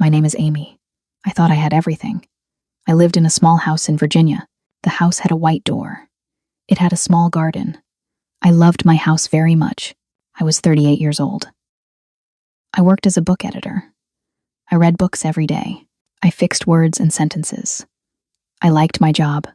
My name is Amy. I thought I had everything. I lived in a small house in Virginia. The house had a white door. It had a small garden. I loved my house very much. I was 38 years old. I worked as a book editor. I read books every day. I fixed words and sentences. I liked my job.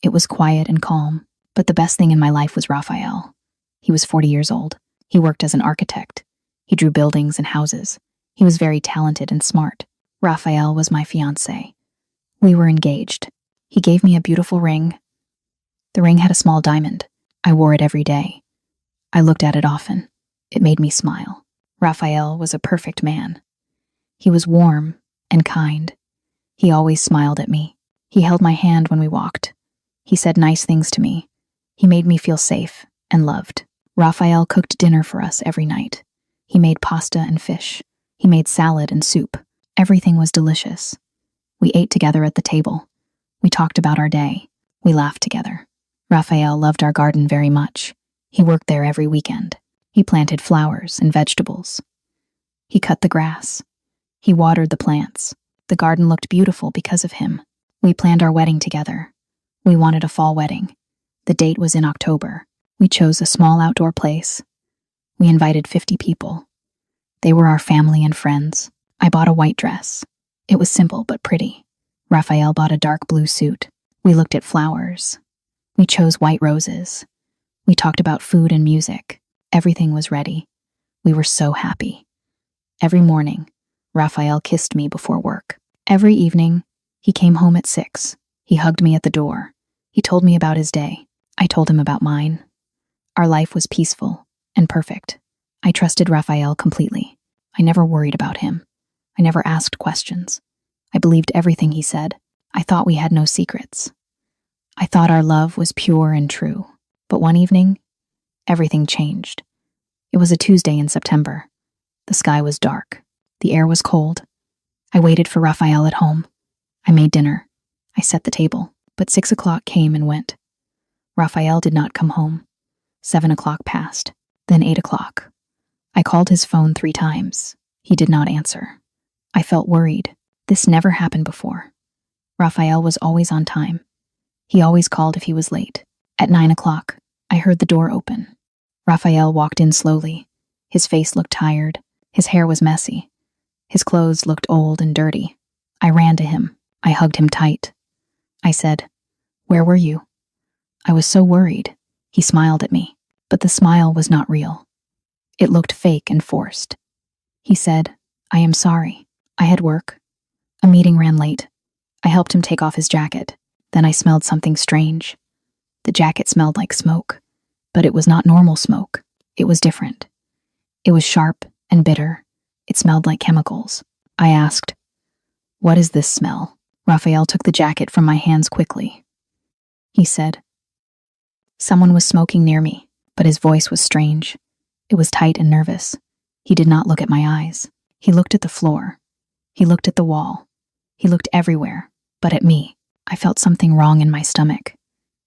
It was quiet and calm, but the best thing in my life was Raphael. He was 40 years old. He worked as an architect. He drew buildings and houses. He was very talented and smart. Raphael was my fiancé. We were engaged. He gave me a beautiful ring. The ring had a small diamond. I wore it every day. I looked at it often. It made me smile. Raphael was a perfect man. He was warm and kind. He always smiled at me. He held my hand when we walked. He said nice things to me. He made me feel safe and loved. Raphael cooked dinner for us every night. He made pasta and fish. He made salad and soup. Everything was delicious. We ate together at the table. We talked about our day. We laughed together. Raphael loved our garden very much. He worked there every weekend. He planted flowers and vegetables. He cut the grass. He watered the plants. The garden looked beautiful because of him. We planned our wedding together. We wanted a fall wedding. The date was in October. We chose a small outdoor place. We invited 50 people. They were our family and friends. I bought a white dress. It was simple but pretty. Raphael bought a dark blue suit. We looked at flowers. We chose white roses. We talked about food and music. Everything was ready. We were so happy. Every morning, Raphael kissed me before work. Every evening, he came home at 6. He hugged me at the door. He told me about his day. I told him about mine. Our life was peaceful and perfect. I trusted Raphael completely. I never worried about him. I never asked questions. I believed everything he said. I thought we had no secrets. I thought our love was pure and true. But one evening, everything changed. It was a Tuesday in September. The sky was dark. The air was cold. I waited for Raphael at home. I made dinner. I set the table. But 6 o'clock came and went. Raphael did not come home. 7 o'clock passed. Then 8 o'clock. I called his phone 3 times. He did not answer. I felt worried. This never happened before. Raphael was always on time. He always called if he was late. At 9 o'clock, I heard the door open. Raphael walked in slowly. His face looked tired. His hair was messy. His clothes looked old and dirty. I ran to him. I hugged him tight. I said, "Where were you?" I was so worried. He smiled at me, but the smile was not real. It looked fake and forced. He said, "I am sorry. I had work. A meeting ran late." I helped him take off his jacket. Then I smelled something strange. The jacket smelled like smoke, but it was not normal smoke. It was different. It was sharp and bitter. It smelled like chemicals. I asked, "What is this smell?" Raphael took the jacket from my hands quickly. He said, "Someone was smoking near me," but his voice was strange. It was tight and nervous. He did not look at my eyes. He looked at the floor. He looked at the wall. He looked everywhere, but at me. I felt something wrong in my stomach.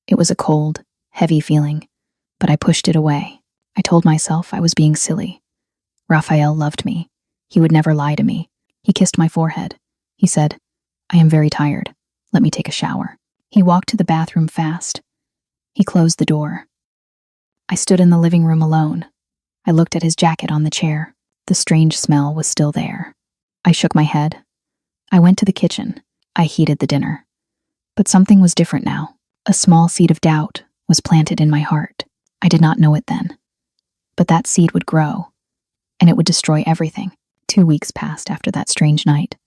It was a cold, heavy feeling, but I pushed it away. I told myself I was being silly. Raphael loved me. He would never lie to me. He kissed my forehead. He said, "I am very tired. Let me take a shower." He walked to the bathroom fast. He closed the door. I stood in the living room alone. I looked at his jacket on the chair. The strange smell was still there. I shook my head. I went to the kitchen. I heated the dinner. But something was different now. A small seed of doubt was planted in my heart. I did not know it then. But that seed would grow, and it would destroy everything. 2 weeks passed after that strange night.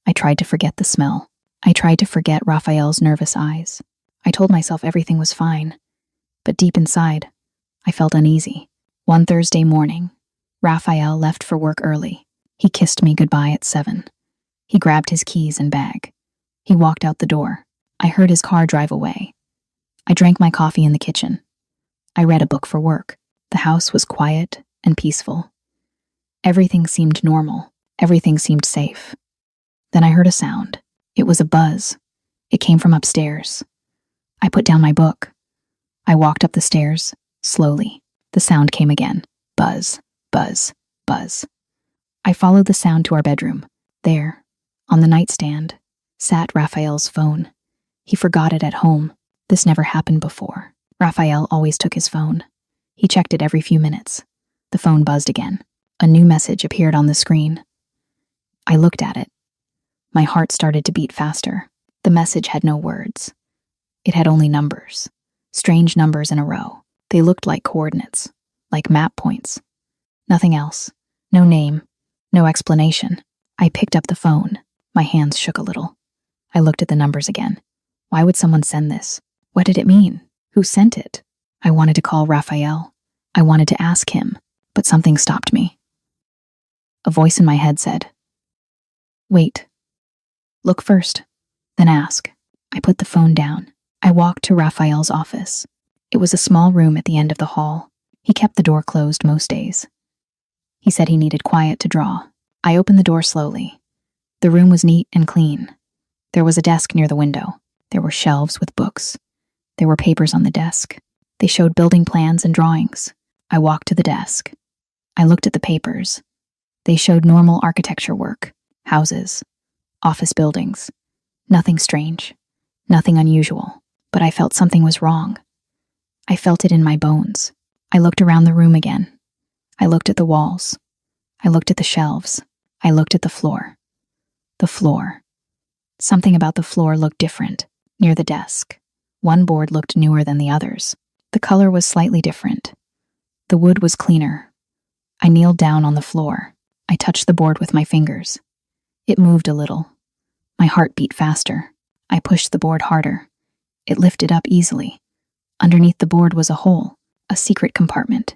I tried to forget the smell. I tried to forget Raphael's nervous eyes. I told myself everything was fine. But deep inside, I felt uneasy. One Thursday morning, Raphael left for work early. He kissed me goodbye at 7. He grabbed his keys and bag. He walked out the door. I heard his car drive away. I drank my coffee in the kitchen. I read a book for work. The house was quiet and peaceful. Everything seemed normal. Everything seemed safe. Then I heard a sound. It was a buzz. It came from upstairs. I put down my book. I walked up the stairs, slowly. The sound came again. Buzz, buzz, buzz. I followed the sound to our bedroom. There, On the nightstand sat Raphael's phone. He forgot it at home. This never happened before. Raphael always took his phone. He checked it every few minutes. The phone buzzed again. A new message appeared on the screen. I looked at it. My heart started to beat faster. The message had no words. It had only numbers. Strange numbers in a row. They looked like coordinates, like map points. Nothing else. No name. No explanation. I picked up the phone. My hands shook a little. I looked at the numbers again. Why would someone send this? What did it mean? Who sent it? I wanted to call Raphael. I wanted to ask him, but something stopped me. A voice in my head said, "Wait. Look first, then ask." I put the phone down. I walked to Raphael's office. It was a small room at the end of the hall. He kept the door closed most days. He said he needed quiet to draw. I opened the door slowly. The room was neat and clean. There was a desk near the window. There were shelves with books. There were papers on the desk. They showed building plans and drawings. I walked to the desk. I looked at the papers. They showed normal architecture work, houses, office buildings. Nothing strange, nothing unusual, but I felt something was wrong. I felt it in my bones. I looked around the room again. I looked at the walls. I looked at the shelves. I looked at the floor. The floor. Something about the floor looked different. Near the desk, one board looked newer than the others. The color was slightly different. The wood was cleaner. I kneeled down on the floor. I touched the board with my fingers. It moved a little. My heart beat faster. I pushed the board harder. It lifted up easily. Underneath the board was a hole, a secret compartment.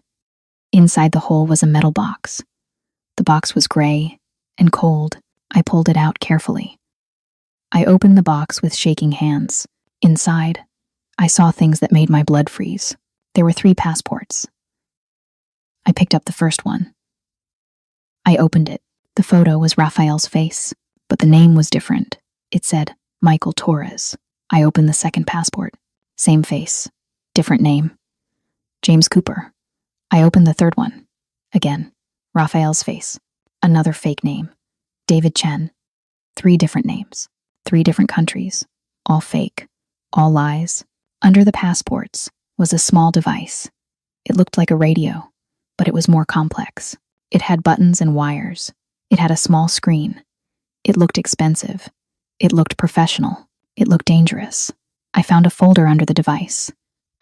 Inside the hole was a metal box. The box was gray and cold. I pulled it out carefully. I opened the box with shaking hands. Inside, I saw things that made my blood freeze. There were 3 passports. I picked up the first one. I opened it. The photo was Raphael's face, but the name was different. It said, Michael Torres. I opened the second passport. Same face, different name. James Cooper. I opened the third one. Again, Raphael's face. Another fake name. David Chen. 3 different names. 3 different countries. All fake. All lies. Under the passports was a small device. It looked like a radio, but it was more complex. It had buttons and wires. It had a small screen. It looked expensive. It looked professional. It looked dangerous. I found a folder under the device.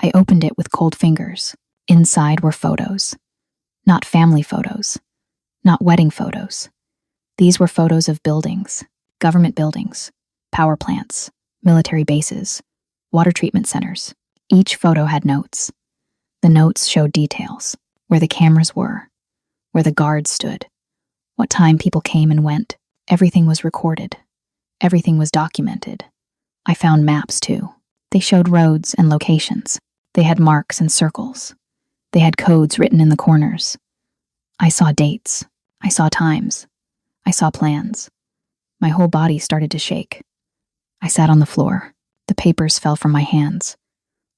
I opened it with cold fingers. Inside were photos. Not family photos. Not wedding photos. These were photos of buildings, government buildings, power plants, military bases, water treatment centers. Each photo had notes. The notes showed details, where the cameras were, where the guards stood, what time people came and went. Everything was recorded. Everything was documented. I found maps too. They showed roads and locations. They had marks and circles. They had codes written in the corners. I saw dates. I saw times. I saw plans. My whole body started to shake. I sat on the floor. The papers fell from my hands.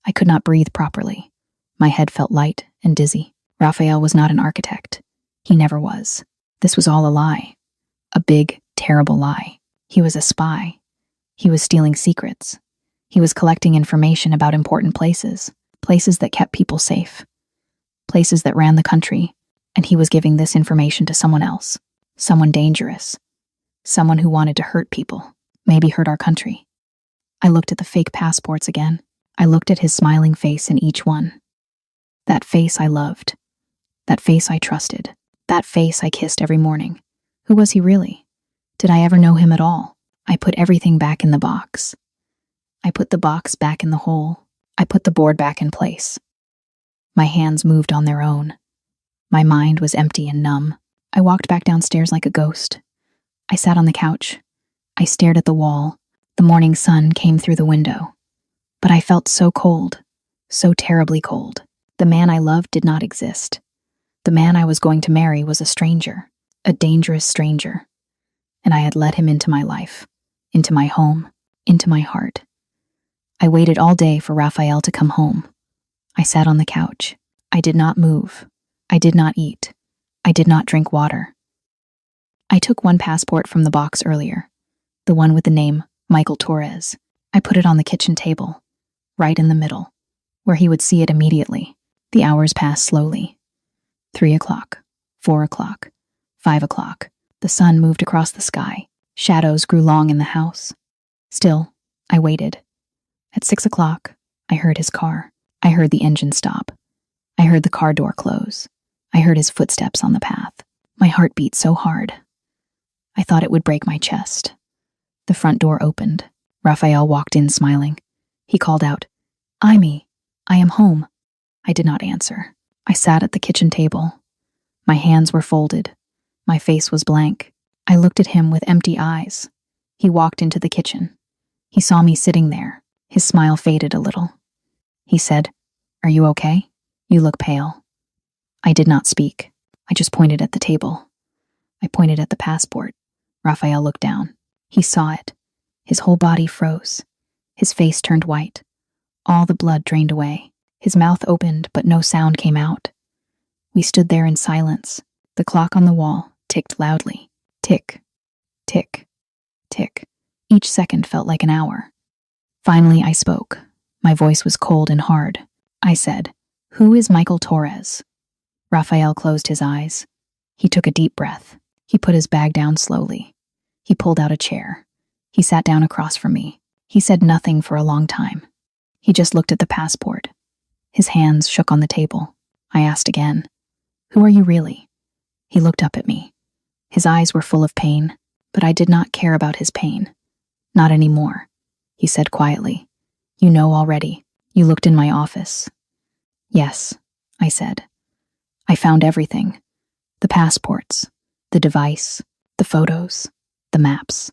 I could not breathe properly. My head felt light and dizzy. Raphael was not an architect. He never was. This was all a lie. A big, terrible lie. He was a spy. He was stealing secrets. He was collecting information about important places, places that kept people safe, places that ran the country, and he was giving this information to someone else, someone dangerous, someone who wanted to hurt people, maybe hurt our country. I looked at the fake passports again. I looked at his smiling face in each one. That face I loved. That face I trusted. That face I kissed every morning. Who was he really? Did I ever know him at all? I put everything back in the box. I put the box back in the hole. I put the board back in place. My hands moved on their own. My mind was empty and numb. I walked back downstairs like a ghost. I sat on the couch. I stared at the wall. The morning sun came through the window. But I felt so cold, so terribly cold. The man I loved did not exist. The man I was going to marry was a stranger, a dangerous stranger. And I had let him into my life, into my home, into my heart. I waited all day for Raphael to come home. I sat on the couch. I did not move. I did not eat. I did not drink water. I took one passport from the box earlier. the one with the name Michael Torres. I put it on the kitchen table, right in the middle, where he would see it immediately. The hours passed slowly. 3 o'clock, 4 o'clock, 5 o'clock. The sun moved across the sky. Shadows grew long in the house. Still, I waited. At 6 o'clock, I heard his car. I heard the engine stop. I heard the car door close. I heard his footsteps on the path. My heart beat so hard. I thought it would break my chest. The front door opened. Raphael walked in smiling. He called out, "Amy, I am home." I did not answer. I sat at the kitchen table. My hands were folded. My face was blank. I looked at him with empty eyes. He walked into the kitchen. He saw me sitting there. His smile faded a little. He said, "Are you okay? You look pale." I did not speak. I just pointed at the table. I pointed at the passport. Raphael looked down. He saw it. His whole body froze. His face turned white. All the blood drained away. His mouth opened, but no sound came out. We stood there in silence. The clock on the wall ticked loudly. Tick, tick, tick. Each second felt like an hour. Finally, I spoke. My voice was cold and hard. I said, "Who is Michael Torres?" Raphael closed his eyes. He took a deep breath. He put his bag down slowly. He pulled out a chair. He sat down across from me. He said nothing for a long time. He just looked at the passport. His hands shook on the table. I asked again, "Who are you really?" He looked up at me. His eyes were full of pain, but I did not care about his pain. "Not anymore," he said quietly. "You know already. You looked in my office." "Yes," I said. "I found everything. The passports, the device, the photos, the maps."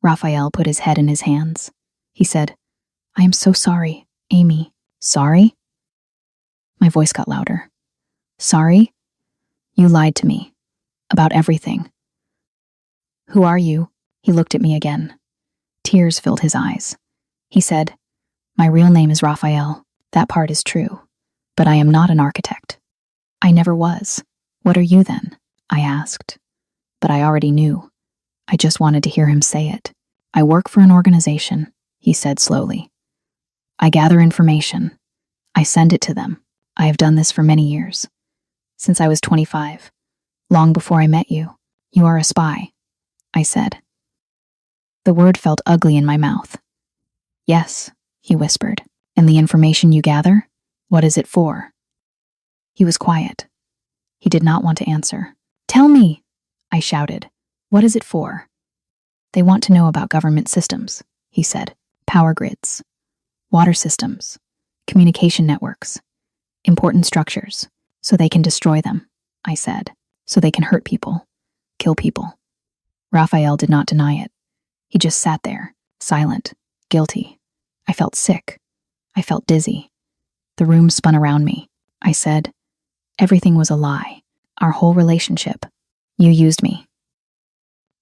Raphael put his head in his hands. He said, "I am so sorry, Amy." "Sorry?" My voice got louder. "Sorry? You lied to me. About everything." "Who are you?" He looked at me again. Tears filled his eyes. He said, "My real name is Raphael. That part is true. But I am not an architect. I never was. What are you then?" I asked. But I already knew. I just wanted to hear him say it. "I work for an organization," he said slowly. "I gather information. I send it to them. I have done this for many years. Since I was 25. Long before I met you. You are a spy," I said. The word felt ugly in my mouth. "Yes," he whispered. "And the information you gather? What is it for?" He was quiet. He did not want to answer. "Tell me," I shouted. "What is it for?" "They want to know about government systems," he said. "Power grids, water systems, communication networks, important structures, so they can destroy them," I said. "So they can hurt people, kill people." Raphael did not deny it. He just sat there, silent, guilty. I felt sick. I felt dizzy. The room spun around me. I said, "Everything was a lie. Our whole relationship. You used me."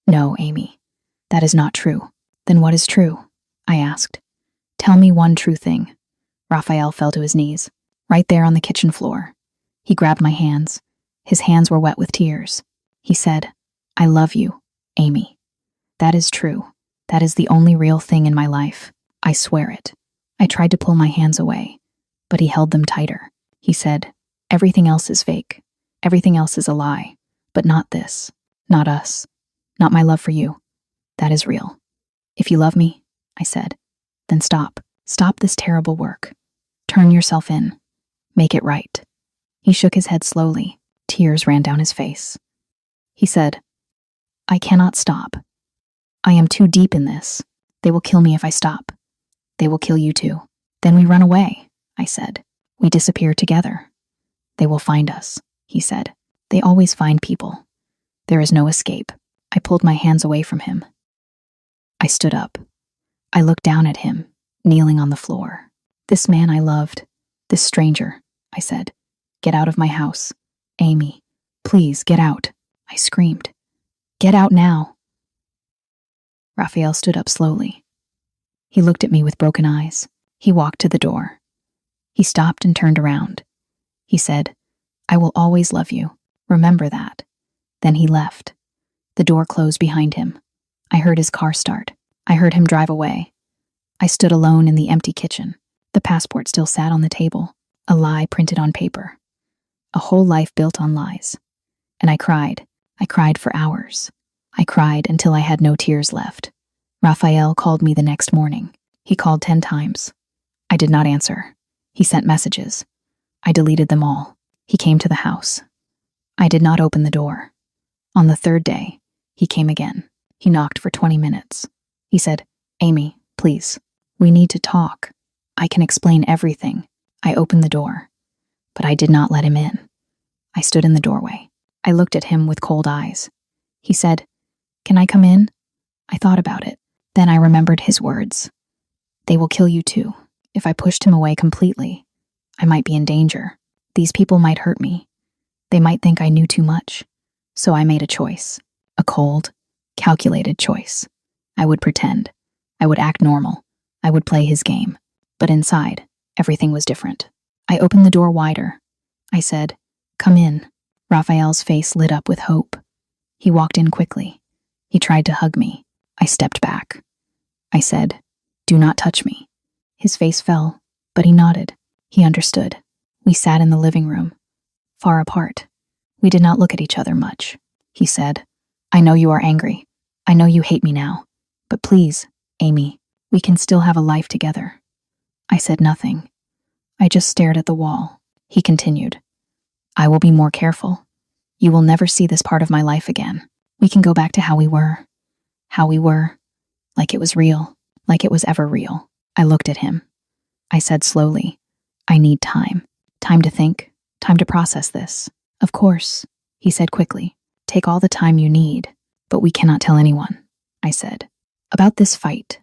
"No, Amy, that is not true." "Then what is true?" I asked. "Tell me one true thing." Raphael fell to his knees, right there on the kitchen floor. He grabbed my hands. His hands were wet with tears. He said, "I love you, Amy. That is true. That is the only real thing in my life. I swear it." I tried to pull my hands away, but he held them tighter. He said, "Everything else is fake. Everything else is a lie. But not this. Not us. Not my love for you. That is real. If you love me," I said, "then stop. Stop this terrible work. Turn yourself in. Make it right." He shook his head slowly. Tears ran down his face. He said, "I cannot stop. I am too deep in this. They will kill me if I stop. They will kill you too. Then we run away," I said. "We disappear together. They will find us," he said. "They always find people. There is no escape." I pulled my hands away from him. I stood up. I looked down at him, kneeling on the floor. "This man I loved, this stranger," I said. "Get out of my house. Amy, please get out," I screamed. "Get out now." Raphael stood up slowly. He looked at me with broken eyes. He walked to the door. He stopped and turned around. He said, "I will always love you. Remember that." Then he left. The door closed behind him. I heard his car start. I heard him drive away. I stood alone in the empty kitchen. The passport still sat on the table, a lie printed on paper. A whole life built on lies. And I cried. I cried for hours. I cried until I had no tears left. Raphael called me the next morning. He called 10 times. I did not answer. He sent messages. I deleted them all. He came to the house. I did not open the door. On the third day, he came again. He knocked for 20 minutes. He said, "Amy, please, we need to talk. I can explain everything." I opened the door, but I did not let him in. I stood in the doorway. I looked at him with cold eyes. He said, "Can I come in?" I thought about it. Then I remembered his words. "They will kill you too." If I pushed him away completely, I might be in danger. These people might hurt me. They might think I knew too much. So I made a choice. A cold, calculated choice. I would pretend. I would act normal. I would play his game. But inside, everything was different. I opened the door wider. I said, "Come in." Raphael's face lit up with hope. He walked in quickly. He tried to hug me. I stepped back. I said, "Do not touch me." His face fell, but he nodded. He understood. We sat in the living room, far apart. We did not look at each other much. He said, "I know you are angry. I know you hate me now. But please, Amy, we can still have a life together." I said nothing. I just stared at the wall. He continued, "I will be more careful. You will never see this part of my life again. We can go back to how we were. How we were. Like it was real. Like it was ever real." I looked at him. I said slowly, "I need time. Time to think. Time to process this." "Of course," he said quickly. "Take all the time you need, but we cannot tell anyone." I said, "About this fight.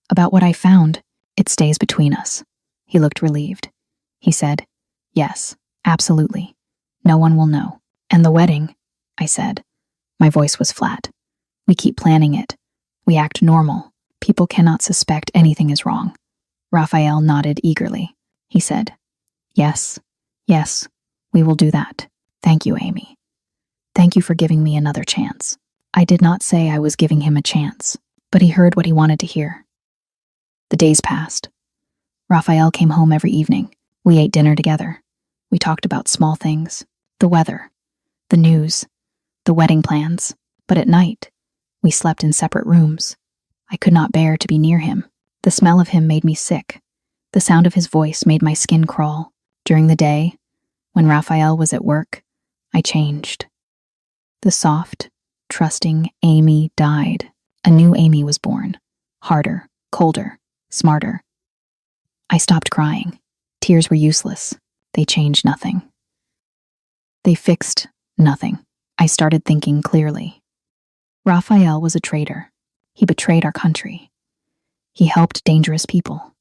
About what I found. It stays between us." He looked relieved. He said, "Yes, absolutely. No one will know." "And the wedding," I said. My voice was flat. "We keep planning it. We act normal. People cannot suspect anything is wrong." Raphael nodded eagerly. He said, "Yes, yes, we will do that. Thank you, Amy. Thank you for giving me another chance." I did not say I was giving him a chance, but he heard what he wanted to hear. The days passed. Raphael came home every evening. We ate dinner together. We talked about small things, the weather, the news, the wedding plans. But at night, we slept in separate rooms. I could not bear to be near him. The smell of him made me sick. The sound of his voice made my skin crawl. During the day, when Raphael was at work, I changed. The soft, trusting Amy died. A new Amy was born. Harder, colder, smarter. I stopped crying. Tears were useless. They changed nothing. They fixed nothing. I started thinking clearly. Raphael was a traitor. He betrayed our country. He helped dangerous people.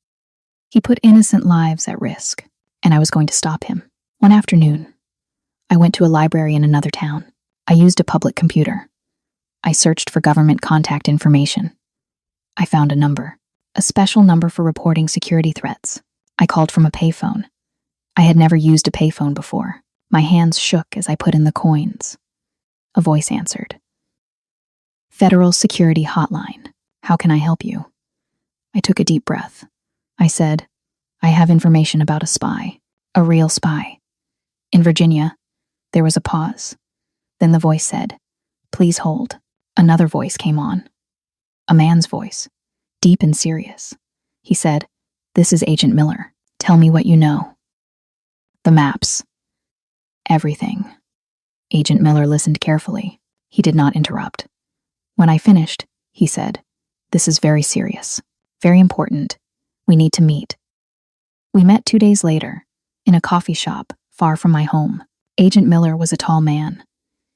He put innocent lives at risk, and I was going to stop him. One afternoon, I went to a library in another town. I used a public computer. I searched for government contact information. I found a number, a special number for reporting security threats. I called from a payphone. I had never used a payphone before. My hands shook as I put in the coins. A voice answered. "Federal Security Hotline. How can I help you?" I took a deep breath. I said, "I have information about a spy, a real spy." "In Virginia." There was a pause. Then the voice said, "Please hold." Another voice came on. A man's voice, deep and serious. He said, "This is Agent Miller. Tell me what you know." "The maps. Everything." Agent Miller listened carefully. He did not interrupt. When I finished, he said, "This is very serious, very important. We need to meet." We met 2 days later, in a coffee shop far from my home. Agent Miller was a tall man.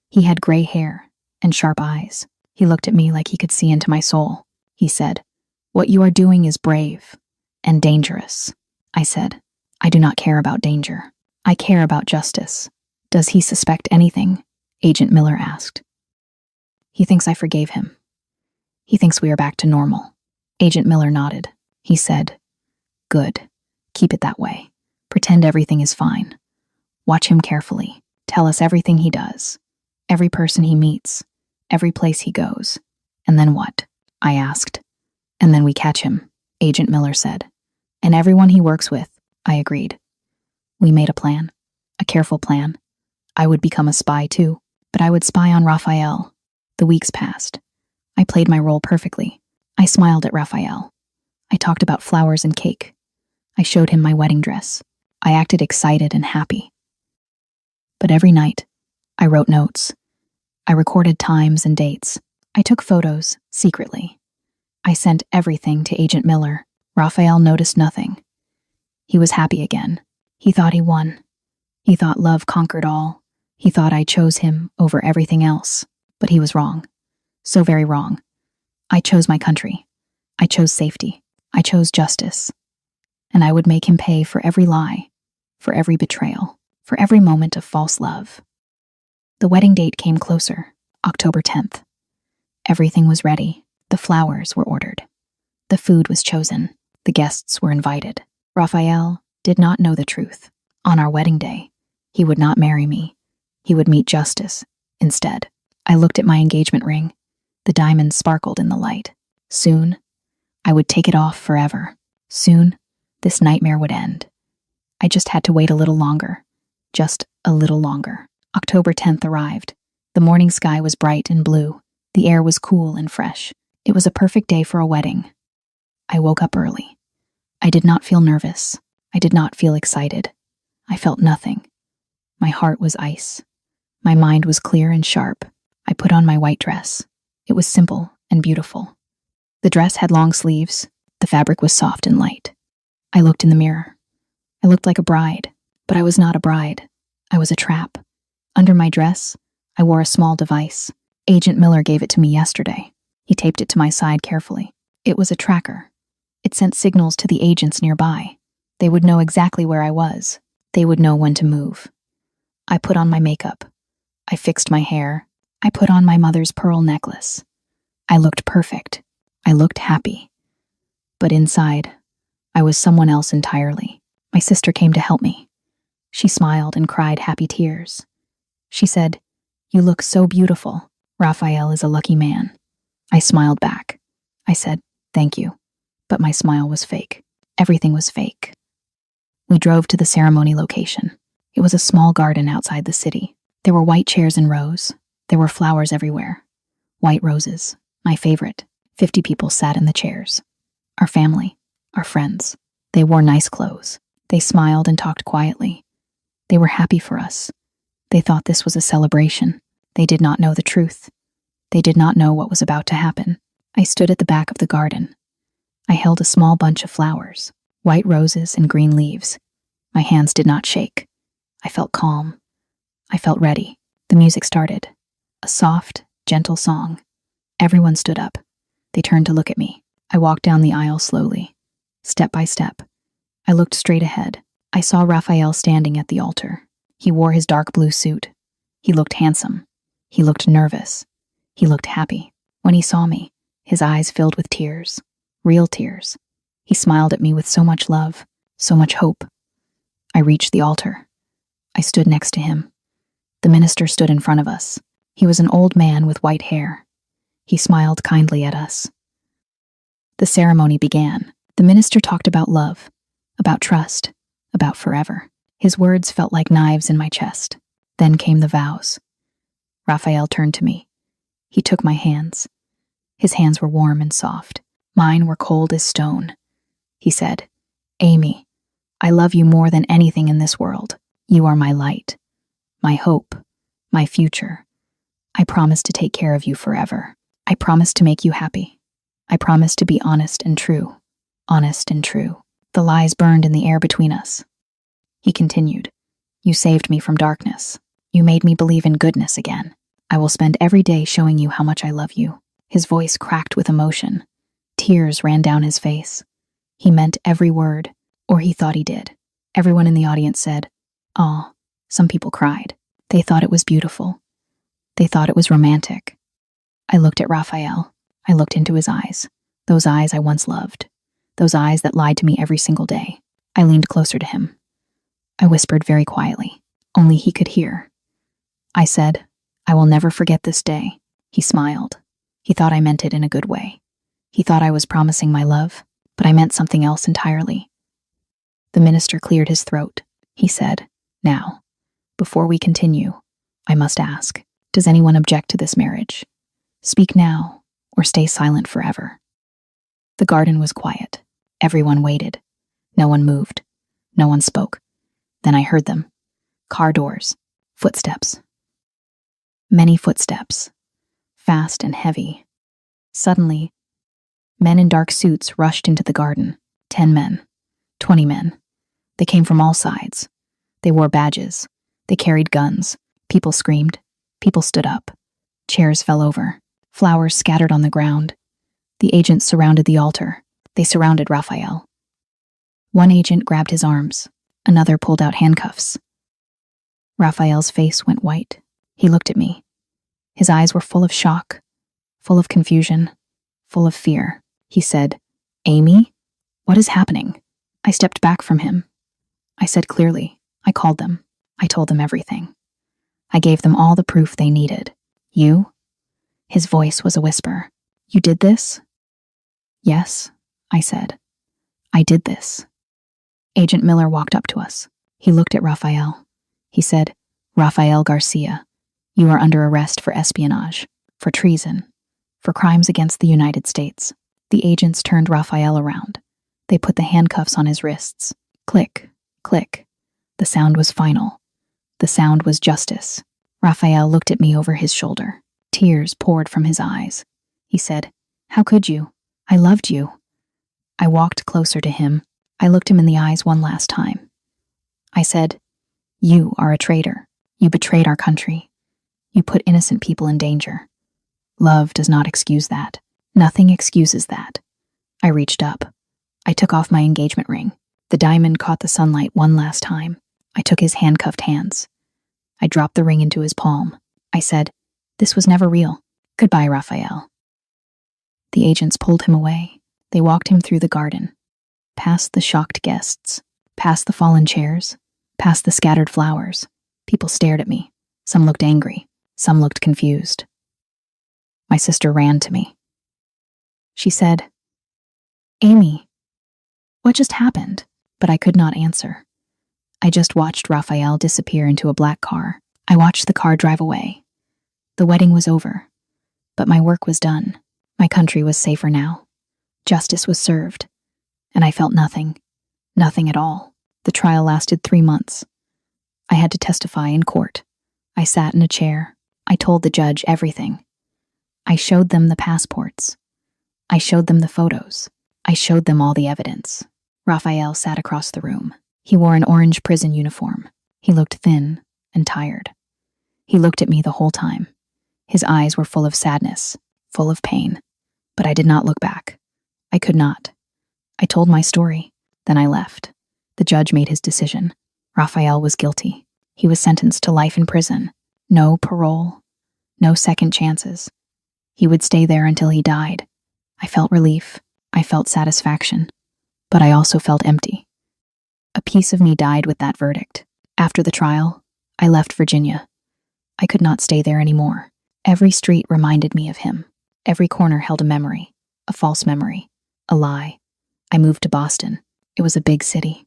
He had gray hair and sharp eyes. He looked at me like he could see into my soul. He said, "What you are doing is brave and dangerous." I said, "I do not care about danger. I care about justice." "Does he suspect anything?" Agent Miller asked. "He thinks I forgave him. He thinks we are back to normal." Agent Miller nodded. He said, "Good. Keep it that way. Pretend everything is fine. Watch him carefully. Tell us everything he does, every person he meets, every place he goes." "And then what?" I asked. And then we catch him, Agent Miller said. And everyone he works with, I agreed. We made a plan, a careful plan. I would become a spy too, but I would spy on Raphael. The weeks passed. I played my role perfectly. I smiled at Raphael. I talked about flowers and cake. I showed him my wedding dress. I acted excited and happy. But every night, I wrote notes. I recorded times and dates. I took photos, secretly. I sent everything to Agent Miller. Raphael noticed nothing. He was happy again. He thought he won. He thought love conquered all. He thought I chose him over everything else. But he was wrong. So very wrong. I chose my country. I chose safety. I chose justice. And I would make him pay for every lie, for every betrayal, for every moment of false love. The wedding date came closer, October 10th. Everything was ready. The flowers were ordered. The food was chosen. The guests were invited. Raphael did not know the truth. On our wedding day, he would not marry me. He would meet justice instead. I looked at my engagement ring. The diamonds sparkled in the light. Soon, I would take it off forever. Soon, this nightmare would end. I just had to wait a little longer. Just a little longer. October 10th arrived. The morning sky was bright and blue. The air was cool and fresh. It was a perfect day for a wedding. I woke up early. I did not feel nervous. I did not feel excited. I felt nothing. My heart was ice. My mind was clear and sharp. I put on my white dress. It was simple and beautiful. The dress had long sleeves. The fabric was soft and light. I looked in the mirror. I looked like a bride, but I was not a bride. I was a trap. Under my dress, I wore a small device. Agent Miller gave it to me yesterday. He taped it to my side carefully. It was a tracker. It sent signals to the agents nearby. They would know exactly where I was. They would know when to move. I put on my makeup. I fixed my hair. I put on my mother's pearl necklace. I looked perfect. I looked happy. But inside, I was someone else entirely. My sister came to help me. She smiled and cried happy tears. She said, "You look so beautiful. Raphael is a lucky man." I smiled back. I said, "Thank you." But my smile was fake. Everything was fake. We drove to the ceremony location. It was a small garden outside the city. There were white chairs in rows. There were flowers everywhere. White roses, my favorite. 50 people sat in the chairs. Our family, our friends. They wore nice clothes. They smiled and talked quietly. They were happy for us. They thought this was a celebration. They did not know the truth. They did not know what was about to happen. I stood at the back of the garden. I held a small bunch of flowers, white roses and green leaves. My hands did not shake. I felt calm. I felt ready. The music started. A soft, gentle song. Everyone stood up. They turned to look at me. I walked down the aisle slowly, step by step. I looked straight ahead. I saw Raphael standing at the altar. He wore his dark blue suit. He looked handsome. He looked nervous. He looked happy. When he saw me, his eyes filled with tears. Real tears. He smiled at me with so much love, so much hope. I reached the altar. I stood next to him. The minister stood in front of us. He was an old man with white hair. He smiled kindly at us. The ceremony began. The minister talked about love, about trust, about forever. His words felt like knives in my chest. Then came the vows. Raphael turned to me. He took my hands. His hands were warm and soft. Mine were cold as stone. He said, "Amy, I love you more than anything in this world. You are my light, my hope, my future. I promise to take care of you forever. I promise to make you happy. I promise to be honest and true. Honest and true." The lies burned in the air between us. He continued, "You saved me from darkness. You made me believe in goodness again. I will spend every day showing you how much I love you." His voice cracked with emotion. Tears ran down his face. He meant every word, or he thought he did. Everyone in the audience said, "Aw." Some people cried. They thought it was beautiful. They thought it was romantic. I looked at Raphael. I looked into his eyes. Those eyes I once loved. Those eyes that lied to me every single day. I leaned closer to him. I whispered very quietly. Only he could hear. I said, "I will never forget this day." He smiled. He thought I meant it in a good way. He thought I was promising my love, but I meant something else entirely. The minister cleared his throat. He said, "Now, before we continue, I must ask, does anyone object to this marriage? Speak now, or stay silent forever." The garden was quiet. Everyone waited. No one moved. No one spoke. Then I heard them. Car doors. Footsteps. Many footsteps. Fast and heavy. Suddenly, men in dark suits rushed into the garden. 10 men. 20 men. They came from all sides. They wore badges. They carried guns. People screamed. People stood up. Chairs fell over. Flowers scattered on the ground. The agents surrounded the altar. They surrounded Raphael. One agent grabbed his arms. Another pulled out handcuffs. Raphael's face went white. He looked at me. His eyes were full of shock, full of confusion, full of fear. He said, "Amy, what is happening?" I stepped back from him. I said clearly, I called them. I told them everything. I gave them all the proof they needed. "You?" His voice was a whisper. "You did this?" "Yes," I said. "I did this." Agent Miller walked up to us. He looked at Raphael. He said, "Raphael Garcia, you are under arrest for espionage, for treason, for crimes against the United States." The agents turned Raphael around. They put the handcuffs on his wrists. Click, click. The sound was final. The sound was justice. Raphael looked at me over his shoulder. Tears poured from his eyes. He said, "How could you? I loved you." I walked closer to him. I looked him in the eyes one last time. I said, "You are a traitor. You betrayed our country. You put innocent people in danger. Love does not excuse that. Nothing excuses that." I reached up. I took off my engagement ring. The diamond caught the sunlight one last time. I took his handcuffed hands. I dropped the ring into his palm. I said, "This was never real. Goodbye, Raphael." The agents pulled him away. They walked him through the garden, past the shocked guests, past the fallen chairs, past the scattered flowers. People stared at me. Some looked angry. Some looked confused. My sister ran to me. She said, "Amy, what just happened?" But I could not answer. I just watched Raphael disappear into a black car. I watched the car drive away. The wedding was over, but my work was done. My country was safer now. Justice was served, and I felt nothing. Nothing at all. The trial lasted 3 months. I had to testify in court. I sat in a chair. I told the judge everything. I showed them the passports. I showed them the photos. I showed them all the evidence. Raphael sat across the room. He wore an orange prison uniform. He looked thin and tired. He looked at me the whole time. His eyes were full of sadness, full of pain. But I did not look back. I could not. I told my story. Then I left. The judge made his decision. Raphael was guilty. He was sentenced to life in prison. No parole. No second chances. He would stay there until he died. I felt relief. I felt satisfaction. But I also felt empty. A piece of me died with that verdict. After the trial, I left Virginia. I could not stay there anymore. Every street reminded me of him. Every corner held a memory, a false memory, a lie. I moved to Boston. It was a big city.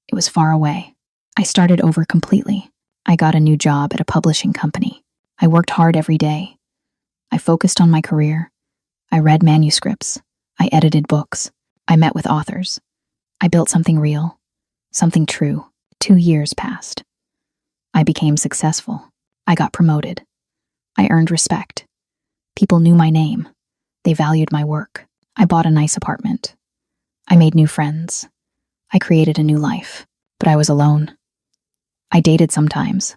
It was far away. I started over completely. I got a new job at a publishing company. I worked hard every day. I focused on my career. I read manuscripts. I edited books. I met with authors. I built something real, something true. 2 years passed. I became successful. I got promoted. I earned respect. People knew my name. They valued my work. I bought a nice apartment. I made new friends. I created a new life, but I was alone. I dated sometimes.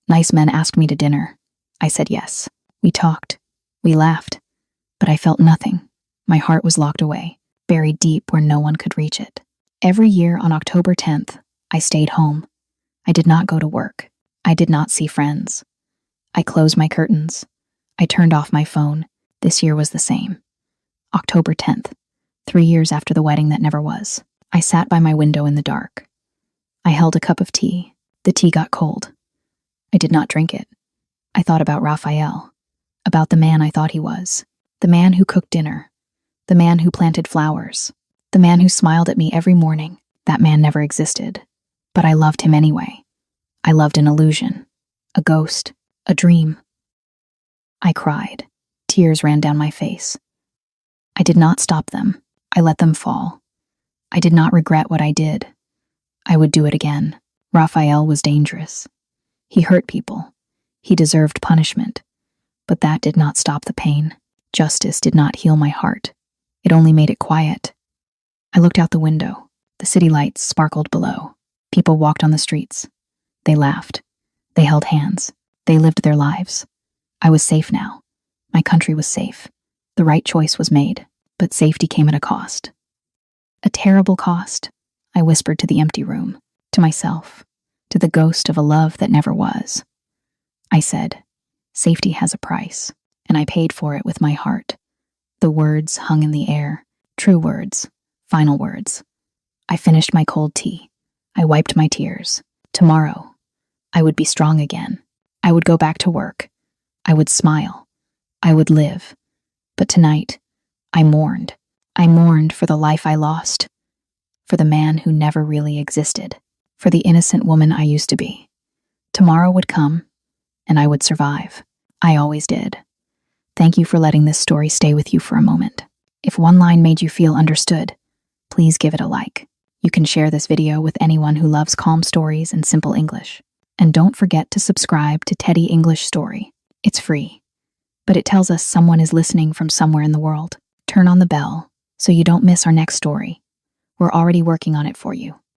Nice men asked me to dinner. I said yes. We talked. We laughed. But I felt nothing. My heart was locked away, buried deep where no one could reach it. Every year on October 10th, I stayed home. I did not go to work. I did not see friends. I closed my curtains. I turned off my phone. This year was the same. October 10th, 3 years after the wedding that never was. I sat by my window in the dark. I held a cup of tea. The tea got cold. I did not drink it. I thought about Raphael, about the man I thought he was, the man who cooked dinner, The man who planted flowers. The man who smiled at me every morning. That man never existed. But I loved him anyway. I loved an illusion. A ghost. A dream. I cried. Tears ran down my face. I did not stop them. I let them fall. I did not regret what I did. I would do it again. Raphael was dangerous. He hurt people. He deserved punishment. But that did not stop the pain. Justice did not heal my heart. It only made it quiet. I looked out the window. The city lights sparkled below. People walked on the streets. They laughed. They held hands. They lived their lives. I was safe now. My country was safe. The right choice was made, but safety came at a cost. A terrible cost, I whispered to the empty room, to myself, to the ghost of a love that never was. I said, safety has a price, and I paid for it with my heart. The words hung in the air, true words, final words. I finished my cold tea. I wiped my tears. Tomorrow, I would be strong again. I would go back to work. I would smile. I would live. But tonight, I mourned. I mourned for the life I lost, for the man who never really existed, for the innocent woman I used to be. Tomorrow would come, and I would survive. I always did. Thank you for letting this story stay with you for a moment. If one line made you feel understood, please give it a like. You can share this video with anyone who loves calm stories and simple English. And don't forget to subscribe to Teddy English Story. It's free, but it tells us someone is listening from somewhere in the world. Turn on the bell so you don't miss our next story. We're already working on it for you.